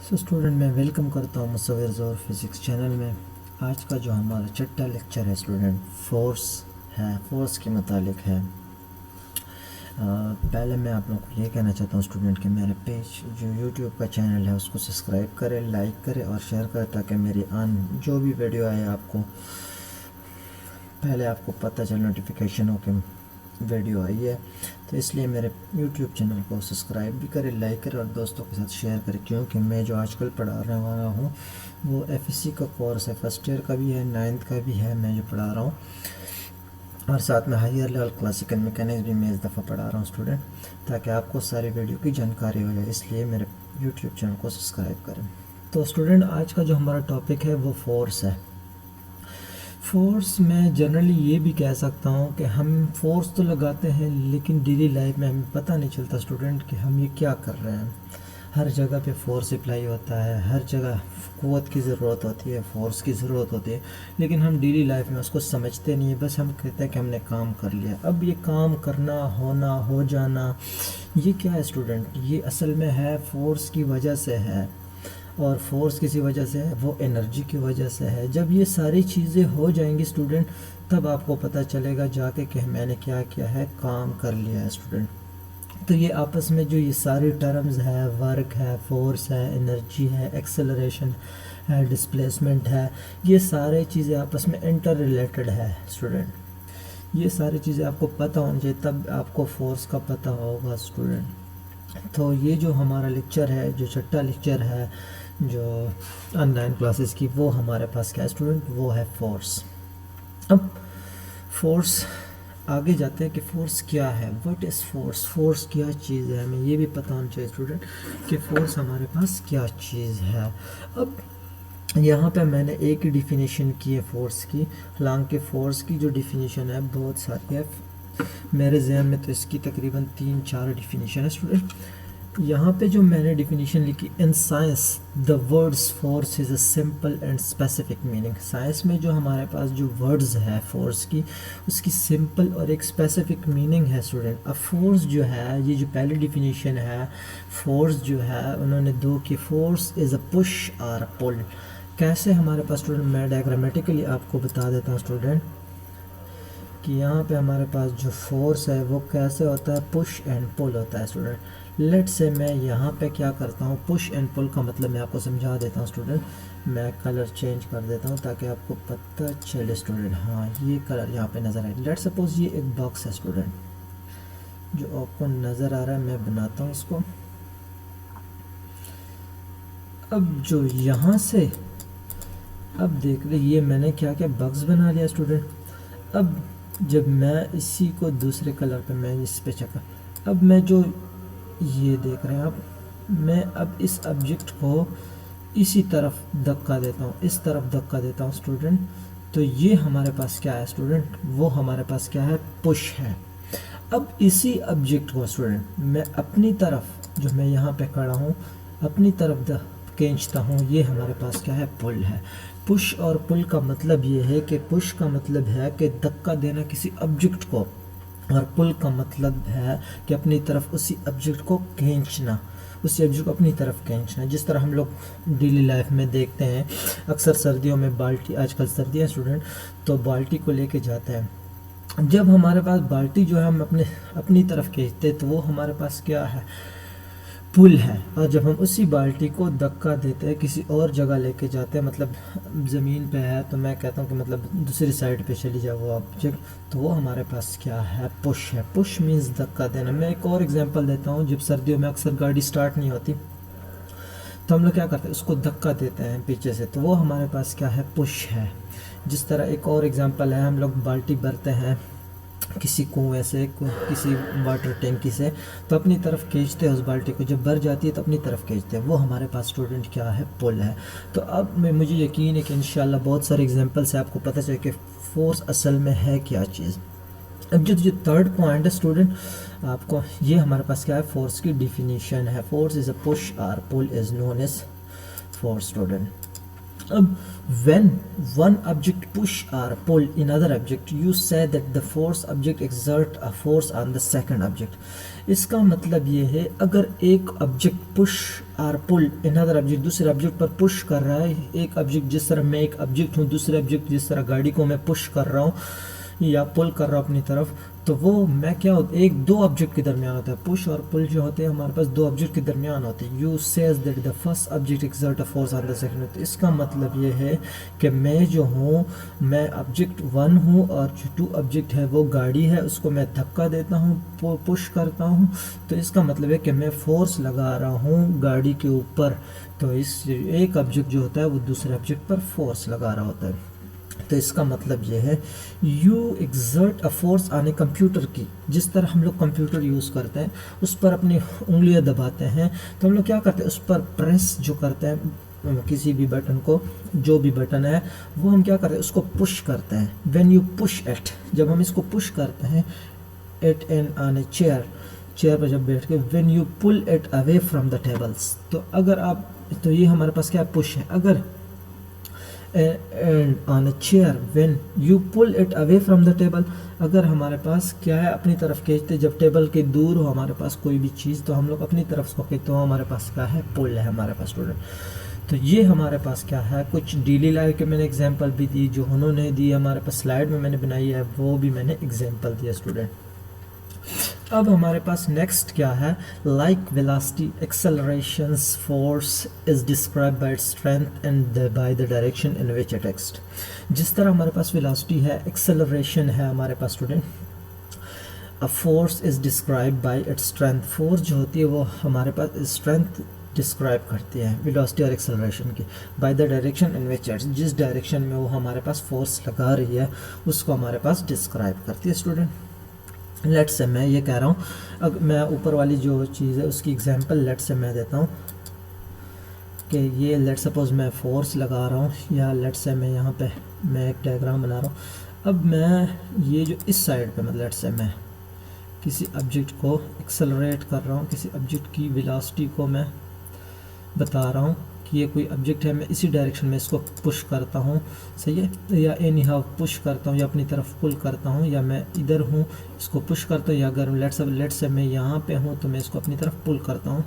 Student मैं welcome करता हूँ मुसव्विर ज़ोर फिज़िक्स चैनल में। आज का जो हमारा छठा लेक्चर है स्टूडेंट फोर्स के मुतालिक है। पहले मैं आप लोगों को ये कहना चाहता हूँ स्टूडेंट कि मेरे पेज जो यूट्यूब का चैनल है उसको सब्सक्राइब करें, लाइक करें और शेयर करें ताकि मेरी जो भी वीडियो आए आपको पहले आपको पता चले, नोटिफिकेशन हो कि वीडियो आई है। तो इसलिए मेरे YouTube चैनल को सब्सक्राइब भी करें, लाइक करें और दोस्तों के साथ शेयर करें, क्योंकि मैं जो आजकल पढ़ाने वाला हूँ वो FSC का कोर्स है, फर्स्ट ईयर का भी है, 9th का भी है मैं जो पढ़ा रहा हूँ, और साथ में हायर लेवल क्लासिकल मैकेनिक्स भी मैं इस दफ़ा पढ़ा रहा हूँ स्टूडेंट, ताकि आपको सारी वीडियो की जानकारी हो जाए। इसलिए मेरे YouTube चैनल को सब्सक्राइब करें। तो स्टूडेंट आज का जो हमारा टॉपिक है वो फोर्स है। फोर्स में जनरली ये भी कह सकता हूँ कि हम फोर्स तो लगाते हैं लेकिन डेली लाइफ में हमें पता नहीं चलता स्टूडेंट कि हम ये क्या कर रहे हैं। हर जगह पे फोर्स अप्लाई होता है, हर जगह क़ुव्वत की ज़रूरत होती है, फोर्स की ज़रूरत होती है, लेकिन हम डेली लाइफ में उसको समझते नहीं है। बस हम कहते हैं कि हमने काम कर लिया। अब ये काम करना, होना, हो जाना, ये क्या है स्टूडेंट? ये असल में है फोर्स की वजह से है, और फोर्स किसी वजह से है, वो एनर्जी की वजह से है। जब ये सारी चीज़ें हो जाएंगी स्टूडेंट, तब आपको पता चलेगा जाके कि मैंने क्या किया है, काम कर लिया है स्टूडेंट। तो ये आपस में जो ये सारी टर्म्स है, वर्क है, फोर्स है, एनर्जी है, एक्सेलरेशन है, डिस्प्लेसमेंट है, ये सारी चीज़ें आपस में इंटर रिलेटेड है स्टूडेंट। ये सारी चीज़ें आपको पता होनी चाहिए, तब आपको फोर्स का पता होगा स्टूडेंट। तो ये जो हमारा लेक्चर है, जो छठा लेक्चर है जो ऑनलाइन क्लासेस की, वो हमारे पास क्या है स्टूडेंट, वो है फोर्स। अब फोर्स आगे जाते हैं कि फोर्स क्या है, व्हाट इज़ फोर्स, फोर्स क्या चीज़ है। हमें ये भी पता होना चाहिए स्टूडेंट कि फोर्स हमारे पास क्या चीज़ है। अब यहाँ पे मैंने एक ही डिफिनीशन की है फोर्स की, हालांकि फोर्स की जो डिफिनीशन है बहुत सारी है मेरे जहन में, तो इसकी तकरीबन 3-4 डिफिनीशन है स्टूडेंट। यहाँ पे जो मैंने डिफिनीशन लिखी, in science the words force is a simple and specific meaning. Science में जो हमारे पास जो वर्ड्स है फोर्स की, उसकी सिंपल और एक स्पेसिफिक मीनिंग है स्टूडेंट। अब फोर्स जो है, ये जो पहली डिफिनीशन है, फोर्स जो है उन्होंने दो की, फोर्स इज़ अ पुश और अ पुल। कैसे हमारे पास स्टूडेंट, मैं डायग्रामेटिकली आपको बता देता हूँ स्टूडेंट कि यहाँ पे हमारे पास जो फोर्स है वो कैसे होता है, पुश एंड पुल होता है स्टूडेंट। लेट से मैं यहाँ पे क्या करता हूँ, पुश एंड पुल का मतलब मैं आपको समझा देता हूँ स्टूडेंट। मैं कलर चेंज कर देता हूँ ताकि आपको पता चले स्टूडेंट। हाँ, ये कलर यहाँ पे नज़र आए। लेट सपोज ये एक बॉक्स है स्टूडेंट जो आपको नज़र आ रहा है, मैं बनाता हूँ इसको। अब जो यहाँ से, अब देख ले, ये मैंने क्या क्या बॉक्स बना लिया स्टूडेंट। अब जब मैं इसी को दूसरे कलर पे, मैं इस पे चेक, अब मैं जो ये देख रहे हैं आप, मैं अब इस ऑब्जेक्ट को इसी तरफ धक्का देता हूँ, इस तरफ धक्का देता हूँ स्टूडेंट। तो ये हमारे पास क्या है स्टूडेंट, वो हमारे पास क्या है, पुश है। अब इसी ऑब्जेक्ट को स्टूडेंट मैं अपनी तरफ, जो मैं यहाँ पे खड़ा हूँ, अपनी तरफ खींचता हूँ, ये हमारे पास क्या है, पुल है। पुश और पुल का मतलब ये है कि पुश का मतलब है कि धक्का देना किसी ऑब्जेक्ट को, और पुल का मतलब है कि अपनी तरफ उसी ऑब्जेक्ट को खींचना, उसी ऑब्जेक्ट को अपनी तरफ खींचना। जिस तरह हम लोग डेली लाइफ में देखते हैं, अक्सर सर्दियों में बाल्टी, आजकल सर्दियाँ स्टूडेंट, तो बाल्टी को लेके जाते हैं। जब हमारे पास बाल्टी जो है हम अपनी तरफ खींचते हैं, तो वो हमारे पास क्या है, पुल है। और जब हम उसी बाल्टी को धक्का देते हैं, किसी और जगह लेके जाते हैं, मतलब ज़मीन पे है, तो मैं कहता हूँ कि मतलब दूसरी साइड पे चली जाए वो ऑब्जेक्ट, तो वो हमारे पास क्या है, पुश है। पुश मीन्स धक्का देना। मैं एक और एग्जांपल देता हूँ। जब सर्दियों में अक्सर गाड़ी स्टार्ट नहीं होती, तो हम लोग क्या करते हैं, उसको धक्का देते हैं पीछे से, तो वो हमारे पास क्या है, पुश है। जिस तरह एक और एग्जाम्पल है, हम लोग बाल्टी भरते हैं किसी कुएं से, किसी वाटर टैंकी से, तो अपनी तरफ खींचते हैं उस बाल्टी को, जब भर जाती है तो अपनी तरफ खींचते हैं, वो हमारे पास स्टूडेंट क्या है, पुल है। तो अब मुझे यकीन है कि इंशाल्लाह बहुत सारे एग्जांपल से आपको पता चले कि फोर्स असल में है क्या चीज़। अब जो थर्ड पॉइंट है स्टूडेंट आपको, ये हमारे पास क्या है, फोर्स की डिफिनीशन है। Force is a push or pull is known as force student. अब when one object push or pull another object, you say that the force object exert a force on the second object. इसका मतलब ये है, अगर एक object push or pull another object दूसरे object पर push कर रहा है, एक ऑब्जेक्ट जिस तरह मैं एक ऑब्जेक्ट हूँ, दूसरे ऑब्जेक्ट जिस तरह गाड़ी को मैं पुश कर रहा हूँ या पुल कर रहा हूँ अपनी तरफ, तो वो मैं क्या होता है, एक दो ऑब्जेक्ट के दरमियान होता है। पुश और पुल जो होते हैं हमारे पास दो ऑब्जेक्ट के दरमियान होते हैं। You says that the first object exert a force on the second. तो इसका मतलब ये है कि मैं जो हूँ, मैं ऑब्जेक्ट 1 हूँ और जो 2 ऑब्जेक्ट है वो गाड़ी है, उसको मैं धक्का देता हूँ, पुश करता हूँ, तो इसका मतलब है कि मैं फोर्स लगा रहा हूँ गाड़ी के ऊपर। तो इस एक ऑब्जेक्ट जो होता है वो दूसरे ऑब्जेक्ट पर फोर्स लगा रहा होता है। तो इसका मतलब ये है, you exert a force on a computer की, जिस तरह हम लोग कंप्यूटर यूज़ करते हैं, उस पर अपनी उंगलियां दबाते हैं, तो हम लोग क्या करते हैं, उस पर प्रेस जो करते हैं किसी भी बटन को, जो भी बटन है वो हम क्या करते हैं, उसको पुश करते हैं। व्हेन यू पुश इट, जब हम इसको पुश करते हैं, it in on a chair, chair पर जब बैठ के, when you pull it away from the tables, तो अगर आप, तो ये हमारे पास क्या पुश है। अगर and on a chair when you pull it away from the table, अगर हमारे पास क्या है, अपनी तरफ खींचते, जब टेबल के दूर हो हमारे पास कोई भी चीज़, तो हम लोग अपनी तरफ उसको खींचते हो, हमारे पास क्या है, पुल है हमारे पास स्टूडेंट। तो ये हमारे पास क्या है, कुछ डेली लाइफ के मैंने एग्जांपल भी दी, जो उन्होंने दी हमारे पास स्लाइड में मैंने बनाई है, वो भी मैंने एग्जांपल दिया स्टूडेंट। अब हमारे पास नेक्स्ट क्या है, like velocity accelerations force is described by its strength and by the direction in which it acts. जिस तरह हमारे पास वेलोसिटी है, एक्सेलरेशन है हमारे पास student, a force is described by its strength, force जो होती है वो हमारे पास स्ट्रेंथ डिस्क्राइब करती है वेलोसिटी और एक्सेलरेशन की, bye the direction in which it's, जिस डायरेक्शन में वो हमारे पास फोर्स लगा रही है उसको हमारे पास डिस्क्राइब करती है स्टूडेंट। लेट से मैं ये कह रहा हूँ, अगर मैं ऊपर वाली जो चीज़ है उसकी एग्जांपल लेट से मैं देता हूँ कि ये लेट सपोज मैं फोर्स लगा रहा हूँ, या लेट से मैं यहाँ पे मैं एक डायग्राम बना रहा हूँ। अब मैं ये जो इस साइड पे, मतलब लेट से मैं किसी ऑब्जेक्ट को एक्सेलरेट कर रहा हूँ, किसी ऑब्जेक्ट की वेलोसिटी को मैं बता रहा हूँ कि ये कोई ऑब्जेक्ट है, मैं इसी डायरेक्शन में इसको पुश करता हूँ, सही है, या एनी हाउ पुश करता हूँ, या अपनी तरफ पुल करता हूँ, या मैं इधर हूँ इसको पुश करता हूँ, या अगर लेट से मैं यहाँ पे हूँ तो मैं इसको अपनी तरफ पुल करता हूँ।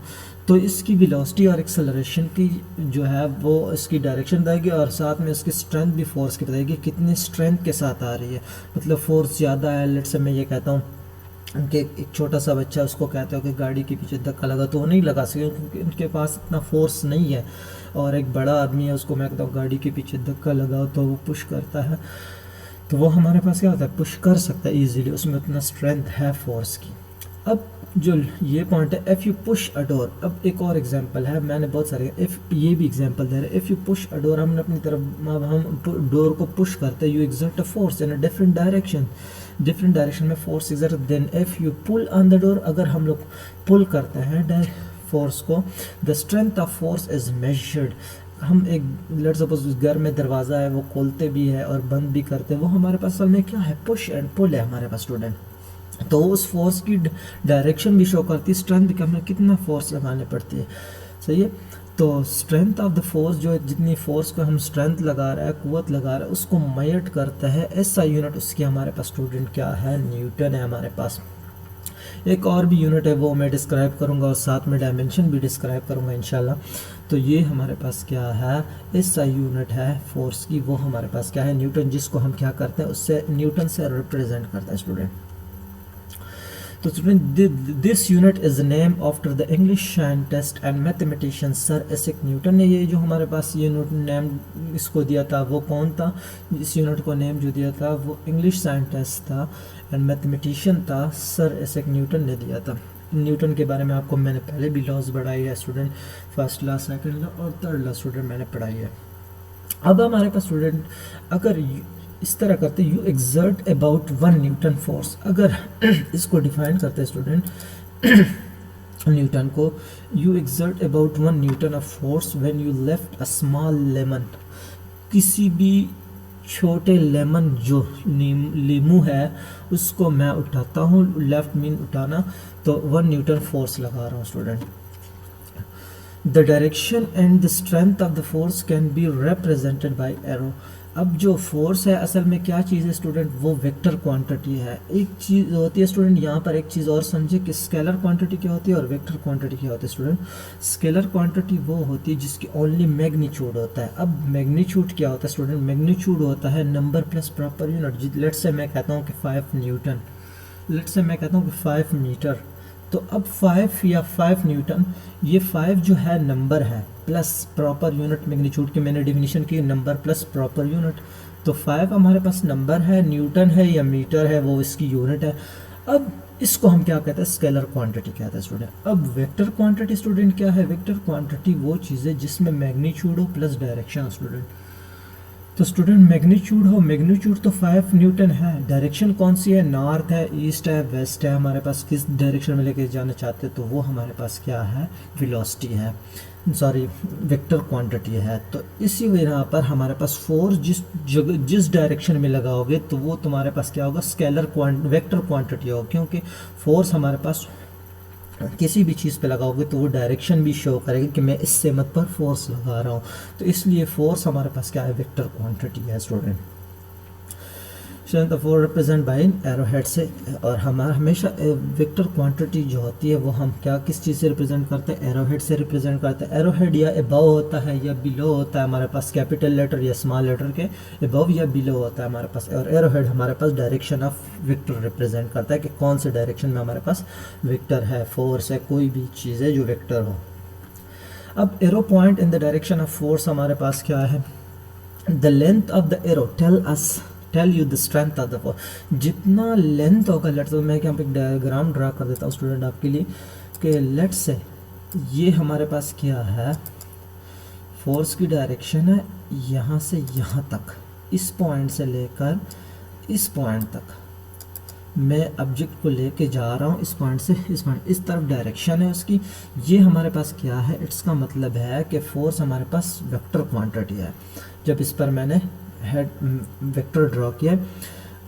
तो इसकी वेलोसिटी और एक्सेलरेशन की जो है वो इसकी डायरेक्शन बताएगी, और साथ में इसकी स्ट्रेंथ भी फोर्स की बताएगी, कितनी स्ट्रेंथ के साथ आ रही है, मतलब फोर्स ज़्यादा है। लेट से मैं ये कहता हूँ कि एक छोटा सा बच्चा, उसको कहते हो कि गाड़ी के पीछे धक्का लगा, तो वो नहीं लगा सके क्योंकि उनके पास इतना फोर्स नहीं है। और एक बड़ा आदमी है, उसको मैं कहता हूँ गाड़ी के पीछे धक्का लगाओ, तो वो पुश करता है, तो वो हमारे पास क्या होता है, पुश कर सकता है ईजिली, उसमें उतना स्ट्रेंथ है फोर्स की। अब जो ये पॉइंट है, if you push a door, अब एक और एग्जांपल है, मैंने बहुत सारे इफ़ ये भी एग्जांपल दे रहे हैं। If you push a door, हमने अपनी तरफ, अब हम डोर को पुश करते हैं, you exert a force in a different direction में force exert. Then if you pull on the door, अगर हम लोग पुल करते हैं फोर्स को, the strength of force is measured. हम एक लेट सपोज घर में दरवाज़ा है, वो खोलते भी है और बंद भी करते हैं, वो हमारे पास असल में क्या है, पुश एंड पुल है हमारे पास स्टूडेंट। तो उस फोर्स की डायरेक्शन भी शो करती है, स्ट्रेंथ भी, हमें कितना फोर्स लगाने पड़ती है, सही है। तो स्ट्रेंथ ऑफ द फोर्स, जो जितनी फोर्स को हम स्ट्रेंथ लगा रहा है, कुव्वत लगा रहा है, उसको मेजर करता है ऐसा यूनिट, उसकी हमारे पास स्टूडेंट क्या है, न्यूटन है हमारे पास। एक और भी यूनिट है वो मैं डिस्क्राइब करूँगा, और साथ में डायमेंशन भी डिस्क्राइब करूँगा इंशाल्लाह। तो ये हमारे पास क्या है, ऐसा यूनिट है फोर्स की, वो हमारे पास क्या है, न्यूटन, जिसको हम क्या करते हैं, उससे न्यूटन से रिप्रेजेंट करता है स्टूडेंट। तो student, this unit is name after the English scientist and mathematician sir Isaac Newton ने ये जो हमारे पास ये नेम इसको दिया था, वो कौन था, इस यूनिट को नेम जो दिया था वो इंग्लिश साइंटिस्ट था एंड मैथमेटिशियन था, सर आइजैक न्यूटन ने दिया था। न्यूटन के बारे में आपको मैंने पहले भी लॉज पढ़ाई है student, first law, second law और थर्ड लॉ स्टूडेंट मैंने पढ़ाई है। अब हमारे पास स्टूडेंट अगर इस तरह करते, you exert about 1 Newton force, अगर इसको डिफाइन करते हैं स्टूडेंट न्यूटन को, you exert about 1 Newton of force when you left a small lemon, किसी भी छोटे लेमन जो लीमू है उसको मैं उठाता हूँ, लेफ्ट मीन उठाना, तो 1 न्यूटन फोर्स लगा रहा हूँ student. The direction and the strength of the force can be represented by arrow. अब जो फोर्स है असल में क्या चीज़ है स्टूडेंट, वो वेक्टर क्वांटिटी है। एक चीज़ होती है स्टूडेंट, यहाँ पर एक चीज़ और समझे कि स्केलर क्वांटिटी क्या होती है और वेक्टर क्वांटिटी क्या होती है स्टूडेंट। स्केलर क्वांटिटी वो होती है जिसकी ओनली मैग्नीट्यूड होता है। अब मैग्नीट्यूड क्या होता है स्टूडेंट, मैग्नीट्यूड होता है number plus proper unit. Let's say मैं कहता हूँ कि 5 न्यूटन, लेट्स से मैं कहता हूँ कि 5 मीटर। तो अब 5 या 5 न्यूटन, ये 5 जो है नंबर है प्लस प्रॉपर यूनिट मैग्नीट्यूड की मैंने डेफिनेशन की, नंबर प्लस प्रॉपर यूनिट। तो 5 हमारे पास नंबर है, न्यूटन है या मीटर है, वो इसकी यूनिट है। अब इसको हम क्या कहते हैं, स्केलर क्वांटिटी कहते हैं स्टूडेंट। अब वेक्टर क्वांटिटी स्टूडेंट क्या है, वेक्टर क्वांटिटी वो चीज़ है जिसमें मैग्नीट्यूड हो प्लस डायरेक्शन स्टूडेंट। तो स्टूडेंट मैग्नीट्यूड हो, मैग्नीट्यूड तो 5 न्यूटन है, डायरेक्शन कौन सी है, नॉर्थ है, ईस्ट है, वेस्ट है, हमारे पास किस डायरेक्शन में लेके जाना चाहते हैं तो वो हमारे पास क्या है, वेलोसिटी है, सॉरी वेक्टर क्वांटिटी है। तो इसी वजह पर हमारे पास फोर्स जिस डायरेक्शन में लगाओगे तो वो तुम्हारे पास क्या होगा, स्केलर वेक्टर क्वांटिटी होगा, क्योंकि फोर्स हमारे पास किसी भी चीज़ पे लगाओगे तो वो डायरेक्शन भी शो करेगी कि मैं इस सेमत पर फोर्स लगा रहा हूँ। तो इसलिए फोर्स हमारे पास क्या है, वेक्टर क्वांटिटी है student. Four represent by arrow head से, और हमारा हमेशा वेक्टर क्वांटिटी जो होती है वो हम क्या किस चीज़ से रिप्रेजेंट करते हैं, एरो हेड से रिप्रेजेंट करते हैं। एरो हेड या अबव होता है या बिलो होता है हमारे पास, कैपिटल लेटर या स्मॉल लेटर के अबव या बिलो होता है हमारे पास। और एरो हेड हमारे पास डायरेक्शन ऑफ वेक्टर रिप्रेजेंट करता है कि कौन से डायरेक्शन में हमारे पास वेक्टर है, फोर्स है, कोई भी चीज़ है जो वेक्टर हो। अब arrow point in the direction of force हमारे पास क्या है, the length of the arrow tell you the strength of the force. जितना लेंथ होगा, लेट्स मैं यहाँ पे एक डायग्राम ड्रा कर देता हूँ स्टूडेंट आपके लिए कि लेट्स से ये हमारे पास क्या है, फोर्स की डायरेक्शन है यहाँ से यहाँ तक, इस पॉइंट से लेकर इस पॉइंट तक मैं ऑब्जेक्ट को लेके जा रहा हूँ, इस पॉइंट से इस पॉइंट, इस तरफ डायरेक्शन है उसकी। ये हमारे पास क्या है, इसका मतलब है कि फोर्स हमारे पास वेक्टर क्वांटिटी है। जब इस पर मैंने हेड वेक्टर ड्रॉ किया,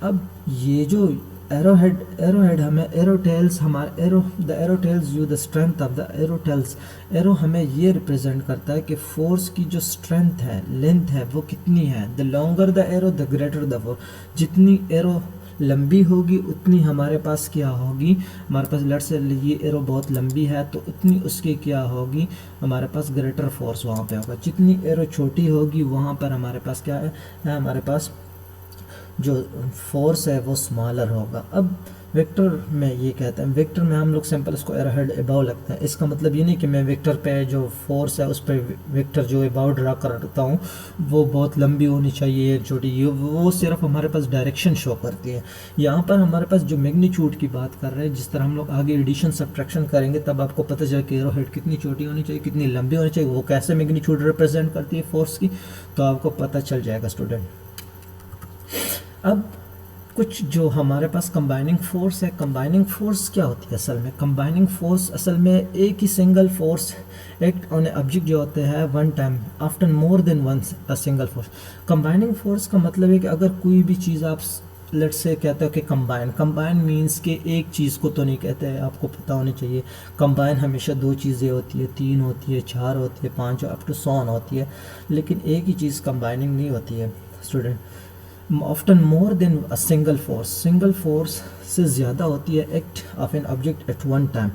अब ये जो एरो हेड हमें एरो टेल्स हमारे the arrow tells you the strength of the arrow tells. Arrow हमें ये रिप्रेजेंट करता है कि फोर्स की जो स्ट्रेंथ है, लेंथ है, वो कितनी है। The longer the arrow the greater the force. जितनी एरो लंबी होगी उतनी हमारे पास क्या होगी, हमारे पास लेट्स से ये एरो बहुत लंबी है तो उतनी उसकी क्या होगी, हमारे पास ग्रेटर फोर्स वहाँ पे होगा। जितनी एरो छोटी होगी वहाँ पर हमारे पास क्या है, हमारे पास जो फोर्स है वो स्मॉलर होगा। अब वेक्टर में ये कहते हैं, वेक्टर में हम लोग सिंपल इसको एरो हेड अबाव लगता है। इसका मतलब ये नहीं कि मैं वेक्टर पे जो फोर्स है उस पर वेक्टर जो अबाव ड्रा करता हूँ वो बहुत लंबी होनी चाहिए, एक छोटी, ये वो सिर्फ हमारे पास डायरेक्शन शो करती है। यहाँ पर हमारे पास जो मैग्नीट्यूड की बात कर रहे हैं, जिस तरह हम लोग आगे एडिशन सब्ट्रैक्शन करेंगे तब आपको पता चले कि एरो हेड कितनी छोटी होनी चाहिए, कितनी लंबी होनी चाहिए, वो कैसे मैग्नीट्यूड रिप्रेजेंट करती है फोर्स की, तो आपको पता चल जाएगा स्टूडेंट। अब कुछ जो हमारे पास कंबाइनिंग फोर्स है, कंबाइनिंग फोर्स क्या होती है असल में, कंबाइनिंग फोर्स असल में एक ही single force act on a object जो होते हैं one time after more than one a single force. Combining force का मतलब है कि अगर कोई भी चीज़ आप लेट्स से कहते हो कि कंबाइन मींस के एक चीज़ को तो नहीं कहते हैं, आपको पता होनी चाहिए। कंबाइन हमेशा दो चीज़ें होती है, 3 होती है, 4 होती है, 5 अप टू 100 होती है, लेकिन एक ही चीज़ कंबाइनिंग नहीं होती है स्टूडेंट। ऑफ्टन मोर देन अ सिंगल फोर्स से ज़्यादा होती है act of an object at one time.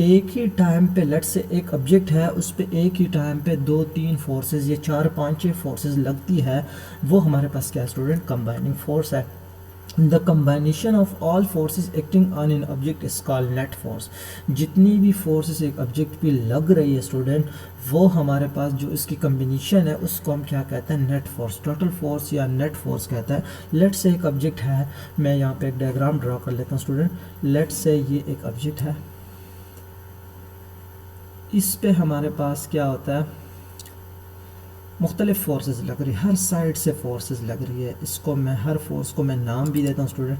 एक ही टाइम पे लेट्स से एक ऑब्जेक्ट है, उस पर एक ही टाइम पे 2-3 फोर्सेस या 4-5 फोर्सेस लगती है, वो हमारे पास क्या है स्टूडेंट, कंबाइनिंग फोर्स है। The combination of all forces acting on an object is called net force. जितनी भी फोर्सेस एक ऑब्जेक्ट पे लग रही है स्टूडेंट, वो हमारे पास जो इसकी कम्बिनेशन है उसको हम क्या कहते हैं, नेट फोर्स, टोटल फोर्स या नेट फोर्स कहता है। लेट से एक ऑब्जेक्ट है, मैं यहाँ पे एक डायग्राम ड्रॉ कर लेता हूँ स्टूडेंट। लेट से ये एक ऑब्जेक्ट है, इस पे हमारे पास क्या होता है, मुख्तलिफ फोर्सेस लग रही है, हर साइड से फोर्सेस लग रही है। इसको मैं हर फोर्स को मैं नाम भी देता हूँ स्टूडेंट।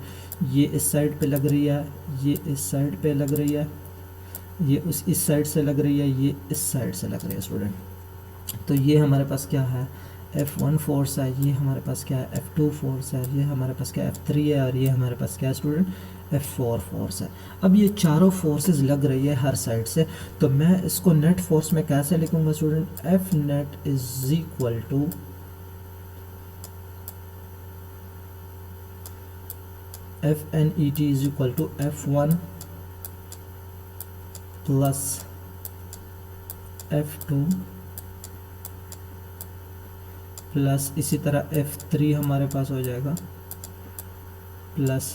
ये इस साइड पे लग रही है, ये इस साइड पे लग रही है, ये इस साइड से लग रही है, ये इस साइड से लग रही है स्टूडेंट। तो ये हमारे पास क्या है, F1 फोर्स है, ये हमारे पास क्या है F2 फोर्स है, ये हमारे पास क्या F3 है, और ये हमारे पास क्या है स्टूडेंट F4 फोर्स है। अब ये चारों फोर्सेस लग रही है हर साइड से, तो मैं इसको नेट फोर्स में कैसे लिखूंगा student, F net is equal to F net is equal to F1 plus F2 plus इसी तरह F3 हमारे पास हो जाएगा प्लस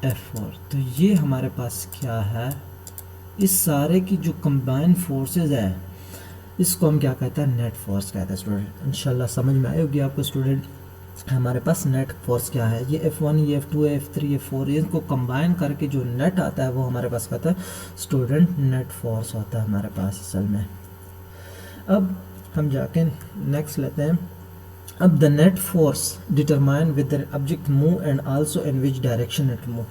F4। तो ये हमारे पास क्या है, इस सारे की जो कंबाइन फोर्सेस है इसको हम क्या कहते हैं, नेट फोर्स कहते हैं स्टूडेंट। इंशाल्लाह समझ में आई होगी आपको स्टूडेंट हमारे पास नेट फोर्स क्या है। ये F1 ये F2 है F3 F4, इनको कंबाइन करके जो नेट आता है वो हमारे पास कहता है स्टूडेंट नेट फोर्स होता है हमारे पास असल में। अब हम जाके नेक्स्ट लेते हैं। अब the net force determine with the object move and also in which direction it move.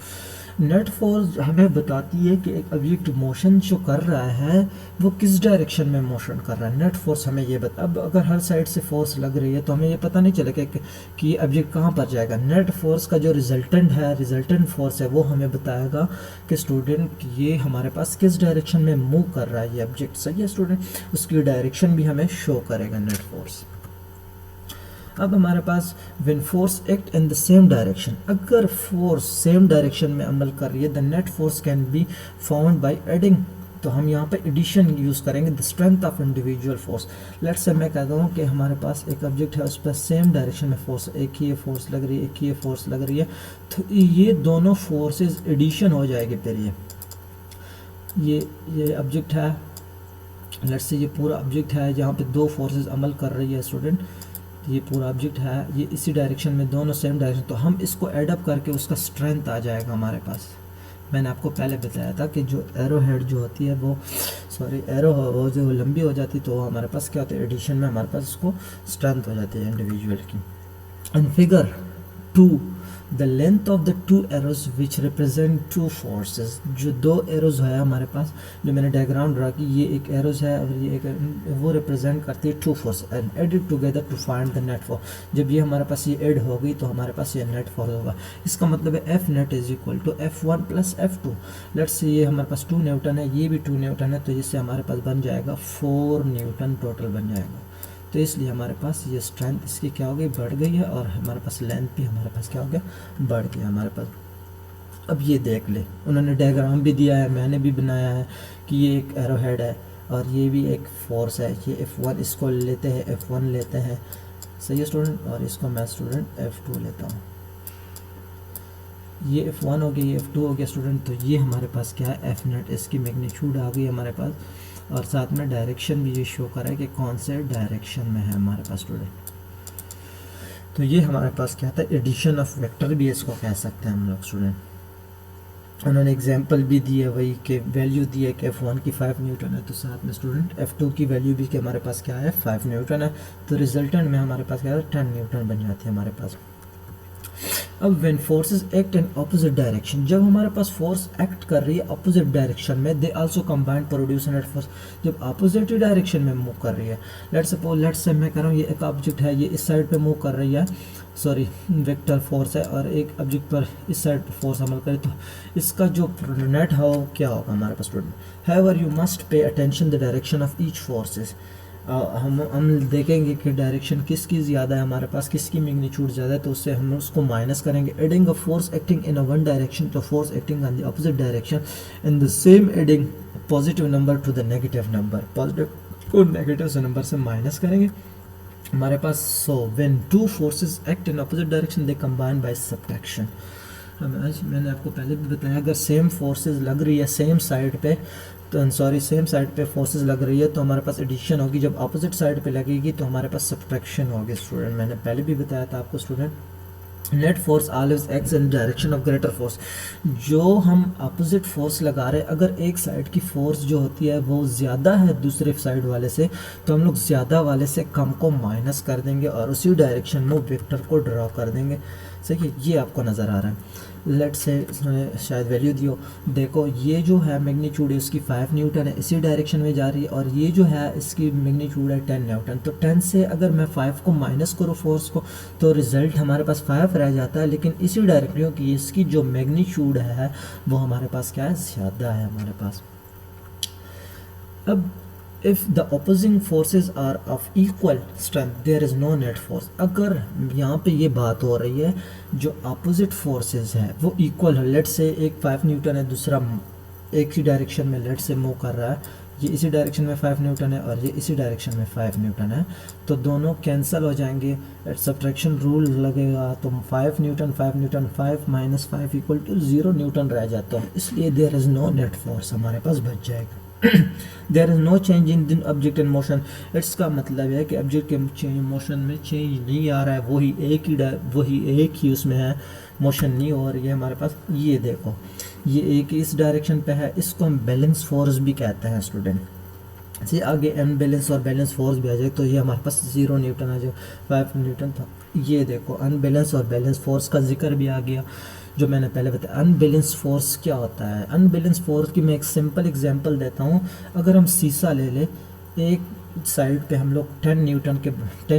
Net force हमें बताती है कि एक ऑब्जेक्ट मोशन जो कर रहा है वो किस डायरेक्शन में मोशन कर रहा है। नेट फोर्स हमें ये बता, अब अगर हर साइड से फोर्स लग रही है तो हमें ये पता नहीं चलेगा कि ये ऑब्जेक्ट कहाँ पर जाएगा। नेट फोर्स का जो रिजल्टेंट है, रिजल्टेंट फोर्स है, वो हमें बताएगा कि स्टूडेंट ये हमारे पास किस डायरेक्शन में मूव कर रहा है ये ऑब्जेक्ट। सही है स्टूडेंट, उसकी डायरेक्शन भी हमें शो करेगा नेट फोर्स। अब हमारे पास when force act in the same direction, अगर फोर्स सेम डायरेक्शन में अमल कर रही है the net force can be found by adding. तो हम यहाँ पे एडिशन यूज़ करेंगे the strength of individual force. Let's say मैं कहता हूँ कि हमारे पास एक ऑब्जेक्ट है, उस पर सेम डायरेक्शन में फोर्स, एक ही ये फोर्स लग रही है, एक ही ये फोर्स लग रही है, तो ये दोनों फोर्सेस एडिशन हो जाएगी। फिर ये ऑब्जेक्ट है, लेट्स से ये पूरा ऑब्जेक्ट है जहाँ पे दो फोर्सेस अमल कर रही है स्टूडेंट, ये पूरा ऑब्जेक्ट है, ये इसी डायरेक्शन में, दोनों सेम डायरेक्शन, तो हम इसको एडअप करके उसका स्ट्रेंथ आ जाएगा हमारे पास। मैंने आपको पहले बताया था कि जो एरो हेड जो होती है वो एरो वो जो लंबी हो जाती तो हमारे पास क्या होता है, एडिशन में हमारे पास उसको स्ट्रेंथ हो जाती है इंडिविजुअल की। And figure 2 the length of the two arrows which represent two forces. जो दो एरोज है हमारे पास, जो मैंने डायग्राम ड्रा की, ये एक एरोज है और ये एक, वो रिप्रेजेंट करती है two force and added together to find the net force. जब ये हमारे पास ये एड हो गई तो हमारे पास ये नेट फोर्स होगा। इसका मतलब है F net is equal to F1 plus F2। Let's say ये हमारे पास 2 न्यूटन है, ये भी 2 न्यूटन है, तो इससे हमारे पास बन जाएगा 4 न्यूटन टोटल बन जाएगा। तो इसलिए हमारे पास ये स्ट्रेंथ इसकी क्या हो गई, बढ़ गई है, और हमारे पास लेंथ भी हमारे पास क्या हो गया, बढ़ गया हमारे पास। अब ये देख ले, उन्होंने डायग्राम भी दिया है, मैंने भी बनाया है कि ये एक एरो हेड है और ये भी एक फोर्स है। ये F1 इसको लेते हैं, F1 लेते हैं, सही है स्टूडेंट, और इसको मैं स्टूडेंट F2 लेता हूँ। ये F1 हो गया, ये F2 हो गया स्टूडेंट। तो ये हमारे पास क्या है, F नेट, इसकी मैग्नीट्यूड आ गई हमारे पास, और साथ में डायरेक्शन भी ये शो कर रहा है कि कौन से डायरेक्शन में है हमारे पास स्टूडेंट। तो ये हमारे पास क्या था, एडिशन ऑफ वेक्टर भी इसको कह सकते हैं हम लोग स्टूडेंट। उन्होंने एग्जांपल भी दी है वही कि वैल्यू दी है कि F1 की 5 न्यूटन है, तो साथ में स्टूडेंट F2 की वैल्यू भी कि हमारे पास क्या है, 5 न्यूटन है। तो रिजल्टेंट में हमारे पास क्या है, 10 न्यूटन बन जाती है हमारे पास। अब when forces act in opposite direction, जब हमारे पास फोर्स एक्ट कर रही है ऑपोजिट डायरेक्शन में, they also combine produce net force. जब ऑपोजिट डायरेक्शन में मूव कर रही है, लेट्स से मैं कह रहा हूँ ये एक ऑब्जेक्ट है, ये इस साइड पे मूव कर रही है, सॉरी वेक्टर फोर्स है, और एक ऑब्जेक्ट पर इस साइड पर फोर्स अमल करे, तो इसका जो नेट है वो क्या होगा हमारे पास student. However you must pay attention the direction of each forces. हम देखेंगे कि डायरेक्शन किसकी ज़्यादा है हमारे पास, किसकी मैग्नीट्यूड ज़्यादा है, तो उससे हम उसको माइनस करेंगे। Adding a force acting in a one direction तो force acting on the opposite direction in the same, adding positive number to the negative number, positive को नेगेटिव से नंबर से माइनस करेंगे हमारे पास। So when two forces act in opposite direction they combine by subtraction. मैंने आपको पहले भी बताया, अगर सेम फोर्सेस लग रही है सेम साइड पे, तो सेम साइड पे फोर्सेस लग रही है तो हमारे पास एडिशन होगी, जब अपोजिट साइड पे लगेगी तो हमारे पास सब्ट्रैक्शन होगी स्टूडेंट। मैंने पहले भी बताया था आपको student, net force always acts in direction of greater force. जो हम अपोजिट फोर्स लगा रहे हैं, अगर एक साइड की फोर्स जो होती है वो ज़्यादा है दूसरे साइड वाले से, तो हम लोग ज़्यादा वाले से कम को माइनस कर देंगे और उसी डायरेक्शन में वेक्टर को ड्रॉ कर देंगे। सही है, ये आपको नज़र आ रहा है। लेट से शायद वैल्यू दियो, देखो ये जो है मैग्नीट्यूड है उसकी 5 न्यूटन है, इसी डायरेक्शन में जा रही है, और ये जो है इसकी मैग्नीट्यूड है 10 न्यूटन। तो 10 से अगर मैं 5 को माइनस करूँ फोर्स को, तो रिज़ल्ट हमारे पास 5 रह जाता है, लेकिन इसी डायरेक्शन की इसकी जो मैग्नीट्यूड है वो हमारे पास क्या है, ज़्यादा है हमारे पास। अब if the opposing forces are of equal strength there is no net force, अगर यहाँ पे ये बात हो रही है जो अपोजिट फोर्सेस है वो इक्वल है, लेट से एक 5 न्यूटन है, दूसरा एक ही डायरेक्शन में लेट से मूव कर रहा है, ये इसी डायरेक्शन में 5 न्यूटन है और ये इसी डायरेक्शन में 5 न्यूटन है, तो दोनों कैंसिल हो जाएंगे, सब्ट्रैक्शन रूल लगेगा, तो 5 newton 5 minus 5 equal to 0 newton रह जाता है, इसलिए there is no net force हमारे पास बच जाएगा। There is no change in the object in motion, इसका मतलब है कि ऑब्जेक्ट के मोशन में चेंज नहीं आ रहा है, वही एक ही उसमें है, मोशन नहीं हो रही है हमारे पास। ये देखो ये एक इस डायरेक्शन पे है, इसको हम बैलेंस फोर्स भी कहते हैं स्टूडेंट। से आगे अनबैलेंस और बैलेंस फोर्स भी आ जाए तो ये हमारे पास 0 न्यूटन आ जाए, 5 न्यूटन था। ये देखो अनबैलेंस और बैलेंस फोर्स का जिक्र भी आ गया जो मैंने पहले बताया। अनबैलेंस फोर्स क्या होता है, अनबैलेंस फोर्स की मैं एक सिंपल एग्जांपल देता हूँ। अगर हम शीशा ले ले, एक साइड पे हम लोग 10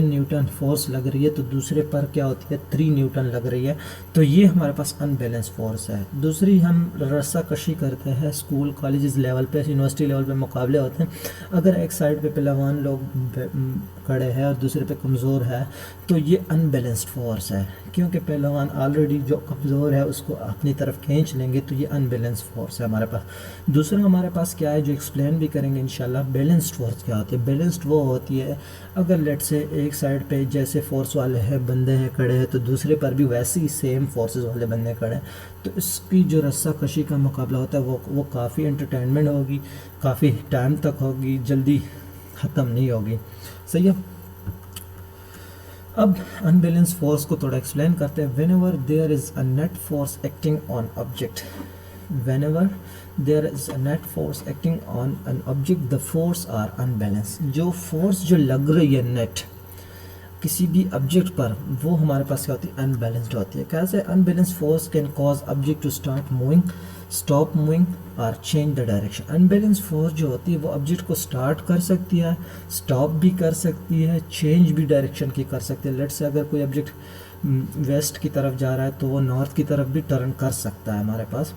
न्यूटन फोर्स लग रही है, तो दूसरे पर क्या होती है 3 न्यूटन लग रही है, तो ये हमारे पास अनबैलेंस फोर्स है। दूसरी हम रस्सा कशी करते हैं स्कूल कॉलेजेस लेवल पे, यूनिवर्सिटी लेवल पे मुकाबले होते हैं, अगर एक साइड पे पहलवान लोग खड़े हैं और दूसरे पे कमज़ोर है, तो ये अनबैलेंस्ड फोर्स है, क्योंकि पहलवान ऑलरेडी जो कमज़ोर है उसको अपनी तरफ खींच लेंगे, तो ये अनबैलेंस्ड फोर्स है हमारे पास। दूसरा हमारे पास क्या है जो एक्सप्लेन भी करेंगे इंशाल्लाह, बैलेंस्ड फोर्स क्या होती है। बैलेंस्ड वो होती है अगर लेट से एक साइड पे जैसे फोर्स वाले हैं बंदे हैं खड़े हैं, तो दूसरे पर भी वैसे ही सेम फोर्सेस वाले बंदे खड़े हैं, तो इसकी जो रस्सा कशी का मुकाबला होता है वो काफ़ी एंटरटेनमेंट होगी, काफ़ी टाइम तक होगी, जल्दी ख़त्म नहीं होगी। सही है। अब अनबैलेंस फोर्स को थोड़ा एक्सप्लेन करते हैं। Whenever there is a net force acting on object, whenever there is a net force acting on an object the force are unbalance, जो फोर्स जो लग रही है नेट किसी भी ऑब्जेक्ट पर, वो हमारे पास क्या होती है, अनबैलेंस्ड होती है। कैसे? Unbalance force can cause object to start moving, stop moving or change the direction. Unbalance force जो होती है वो ऑब्जेक्ट को स्टार्ट कर सकती है, स्टॉप भी कर सकती है, चेंज भी डायरेक्शन की कर सकती है। लेट से अगर कोई ऑब्जेक्ट वेस्ट की तरफ जा रहा है तो वो नॉर्थ की तरफ भी टर्न कर सकता है हमारे पास,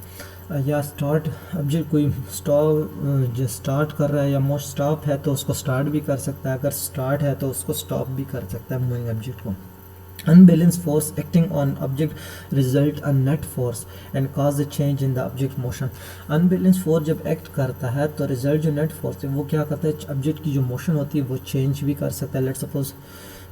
या स्टार्ट ऑब्जेक्ट कोई जो स्टार्ट कर रहा है या मोस्ट स्टॉप है तो उसको स्टार्ट भी कर सकता है, अगर स्टार्ट है तो उसको स्टॉप भी कर सकता है मूविंग ऑब्जेक्ट को। Unbalanced force acting on object result a net force and cause a change in the object motion। Unbalanced force जब एक्ट करता है तो रिजल्ट जो नेट फोर्स है वो क्या करता है, ऑब्जेक्ट की जो मोशन होती है वो चेंज भी कर सकता है। लेट सपोज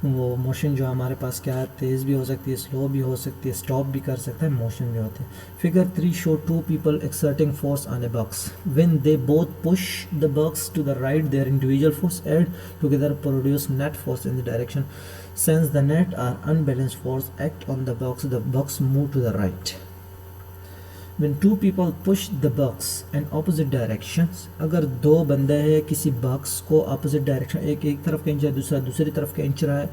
वो मोशन जो हमारे पास क्या है, तेज़ भी हो सकती है, स्लो भी हो सकती है, स्टॉप भी कर सकता है, मोशन भी होती है। Figure 3 show 2 people exerting force on a box. When they both push the box to the right, their individual force add together produce net force in the direction. Since the net are unbalanced force act on the box move to the right. When 2 people push the box in opposite directions, अगर 2 बंदे हैं किसी box को opposite direction, एक तरफ खींच रहा है, दूसरा दूसरी तरफ खींच रहा है,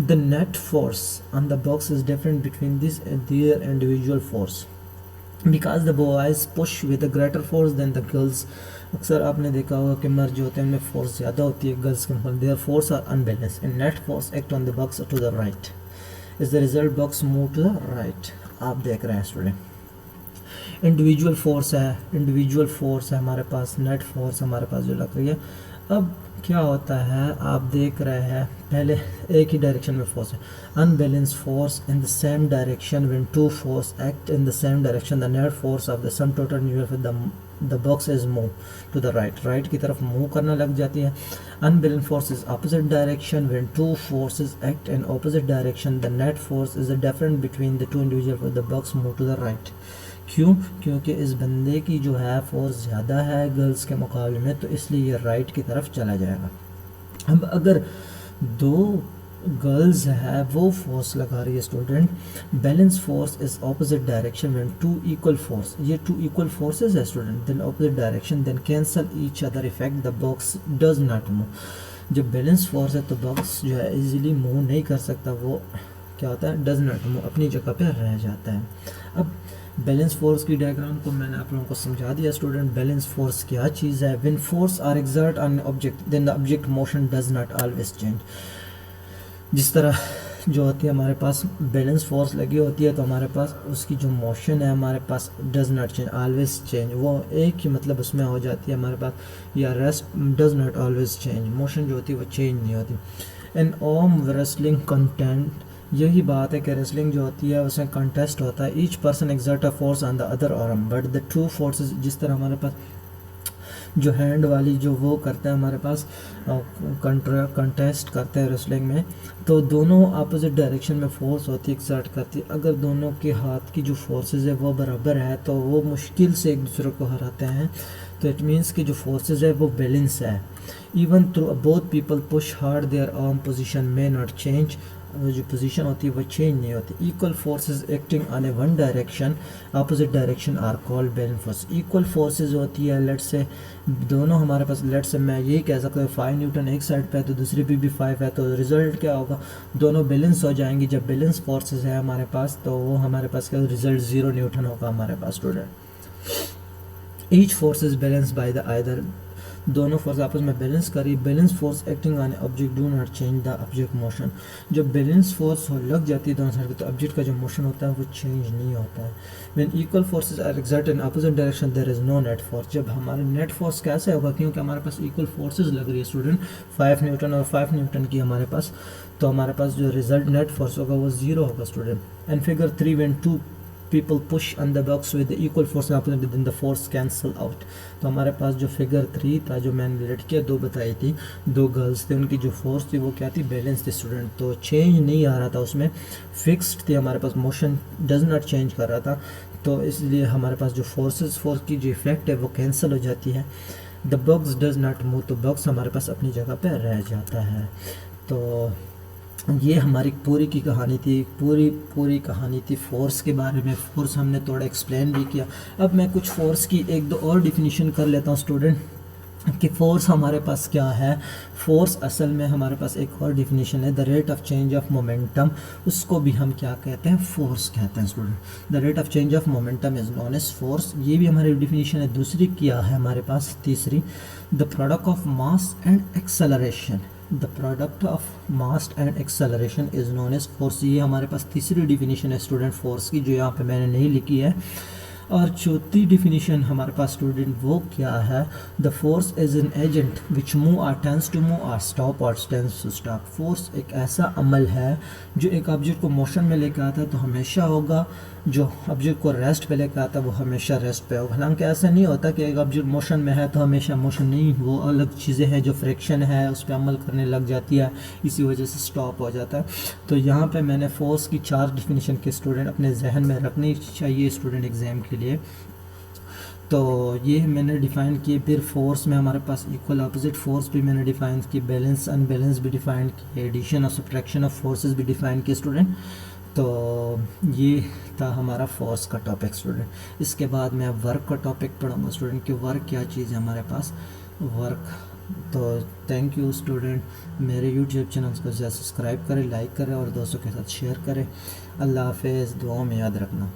the net force on the box is different between this and their individual force because the boys push with a greater force than the girls। अक्सर आपने देखा होगा कि मर्द जो होते हैं उनमें फोर्स ज़्यादा होती है गर्ल्स के मुकाबले। Their force are unbalanced and net force act on the box to the right, is the result box move to the right. आप देख रहे हैं स्टूडेंट, इंडिविजुअल फोर्स है हमारे पास, नेट फोर्स हमारे पास जो लग रही है। अब क्या होता है, आप देख रहे हैं पहले एक ही डायरेक्शन में फोर्स है, unbalance force in the same direction when 2 force act in the same direction the net force of the sum total neutral the box is move to the right की तरफ मूव करना लग जाती है। Unbalance force is opposite direction when 2 forces act in opposite direction the net force is the difference between the 2 individual the box move to the right. क्यों? क्योंकि इस बंदे की जो है फोर्स ज़्यादा है गर्ल्स के मुकाबले में, तो इसलिए ये राइट की तरफ चला जाएगा। अब अगर 2 गर्ल्स है वो फोर्स लगा रही है student, balance force is opposite direction when 2 equal force, ये 2 इक्वल फोर्सेस है student, then opposite direction then cancel each other effect the box does not move. जब बैलेंस फोर्स है तो बॉक्स जो है इजीली मूव नहीं कर सकता, वो क्या होता है, डज नॉट मूव, अपनी जगह पे रह जाता है। अब बैलेंस फोर्स की डायग्राम को मैंने आप लोगों को समझा दिया स्टूडेंट। बैलेंस फोर्स क्या चीज़ है? When force are exert on object then the object motion does not always change. जिस तरह जो होती है हमारे पास बैलेंस फोर्स लगी होती है तो हमारे पास उसकी जो मोशन है हमारे पास does not change always change, वो एक ही मतलब उसमें हो जाती है हमारे पास, या rest does not always change, motion जो होती है वो चेंज नहीं होती। इन ओम रेसलिंग कंटेंट, यही बात है कि रेसलिंग जो होती है उसमें कंटेस्ट होता है। Each person exert a force on the other arm but the two forces, जिस तरह हमारे पास जो हैंड वाली जो वो करते हैं हमारे पास कंटेस्ट करते हैं रेसलिंग में, तो दोनों अपोजिट डायरेक्शन में फोर्स होती है एक्सर्ट करती है। अगर दोनों के हाथ की जो फोर्सेस है वो बराबर है तो वो मुश्किल से एक दूसरे को हराते हैं, तो इट मीन्स कि जो फोर्सेस है वो बैलेंस है। Even through both people push hard their arm position may not change, जो पोजीशन होती है वो चेंज नहीं होती। Equal forces acting on a one direction opposite direction are called balance force. Equal forces होती है, लेट से दोनों हमारे पास, लेट से मैं यही कह सकता हूँ 5 न्यूटन एक साइड पे है तो दूसरी पे भी 5 है, तो रिजल्ट क्या होगा? दोनों बैलेंस हो जाएंगी। जब बैलेंस फोर्सेस है हमारे पास तो वो हमारे पास क्या रिजल्ट 0 न्यूटन होगा हमारे पास student. Each force is balance by the either, दोनों फोर्स आपस में बैलेंस करी। Balance force acting on object do not change the object motion, जब बैलेंस फोर्स लग जाती है दोनों साइड पे तो ऑब्जेक्ट का जो मोशन होता है वो चेंज नहीं होता है। When equal forces are exerted in opposite direction there is no net force, जब हमारे नेट फोर्स कैसे होगा? क्योंकि हमारे पास इक्वल फोर्सेस लग रही है स्टूडेंट, 5 न्यूटन और 5 न्यूटन की हमारे पास, तो हमारे पास जो रिजल्ट नेट फोर्स होगा वो 0 होगा student. And figure 3 when 2 people push on the box with the equal force opposite then the force cancel out, तो हमारे पास जो फिगर 3 था, जो मैंने लड़कियाँ 2 बताई थी, 2 गर्ल्स थे, उनकी जो फोर्स थी वो क्या थी? बैलेंस थी स्टूडेंट, तो चेंज नहीं आ रहा था उसमें, फिक्स्ड थी हमारे पास, मोशन डज नॉट चेंज कर रहा था, तो इसलिए हमारे पास जो फोर्स की जो इफेक्ट है वो कैंसिल हो जाती है। The box does not move, तो बॉक्स हमारे पास अपनी जगह पर रह जाता है। तो ये हमारी पूरी की कहानी थी, पूरी कहानी थी फोर्स के बारे में। फोर्स हमने थोड़ा एक्सप्लेन भी किया। अब मैं कुछ फोर्स की 1-2 और डिफिनीशन कर लेता हूँ स्टूडेंट कि फोर्स हमारे पास क्या है। फोर्स असल में हमारे पास एक और डिफिनीशन है, the rate of change of momentum, उसको भी हम क्या कहते हैं? फोर्स कहते हैं student. The rate of change of momentum is known as force, ये भी हमारी डिफिनीशन है। दूसरी क्या है हमारे पास? तीसरी, the product of mass and acceleration, the product of mass and acceleration is known as force, ये हमारे पास तीसरी डिफिनीशन है स्टूडेंट फोर्स की, जो यहाँ पे मैंने नहीं लिखी है। और चौथी डिफिनीशन हमारे पास स्टूडेंट वो क्या है? The force is an agent which move और टेंस टू मूव और स्टॉप और टेंस टू स्टॉप। फोर्स एक ऐसा अमल है जो एक ऑब्जेक्ट को मोशन में लेकर आता है तो हमेशा होगा, जो ऑब्जेक्ट को रेस्ट पे लेकर आता है वो हमेशा रेस्ट पे होगा। हालांकि ऐसा नहीं होता कि एक ऑब्जेक्ट मोशन में है तो हमेशा मोशन, नहीं, वो अलग चीज़ें हैं जो फ्रिक्शन है उस पर अमल करने लग जाती है, इसी वजह से स्टॉप हो जाता है। तो यहाँ पे मैंने फोर्स की 4 डिफिनीशन के स्टूडेंट अपने जहन में रखनी चाहिए स्टूडेंट एग्ज़ाम के लिए। तो ये मैंने डिफ़ाइन किए। फिर फोर्स में हमारे पास इक्वल अपोजिट फोर्स भी मैंने डिफ़ाइन किए, बैलेंस अनबैलेंस भी डिफ़ाइन किए, एडिशन और सब्ट्रैक्शन ऑफ फोर्सेस भी डिफ़ाइन किए स्टूडेंट। तो ये था हमारा फोर्स का टॉपिक स्टूडेंट। इसके बाद मैं वर्क का टॉपिक पढ़ूंगा स्टूडेंट कि वर्क क्या चीज़ है हमारे पास, वर्क। तो थैंक यू स्टूडेंट, मेरे यूट्यूब चैनल को सब्सक्राइब करें, लाइक करें और दोस्तों के साथ शेयर करें। अल्लाह हाफ़िज़, दुआ में याद रखना।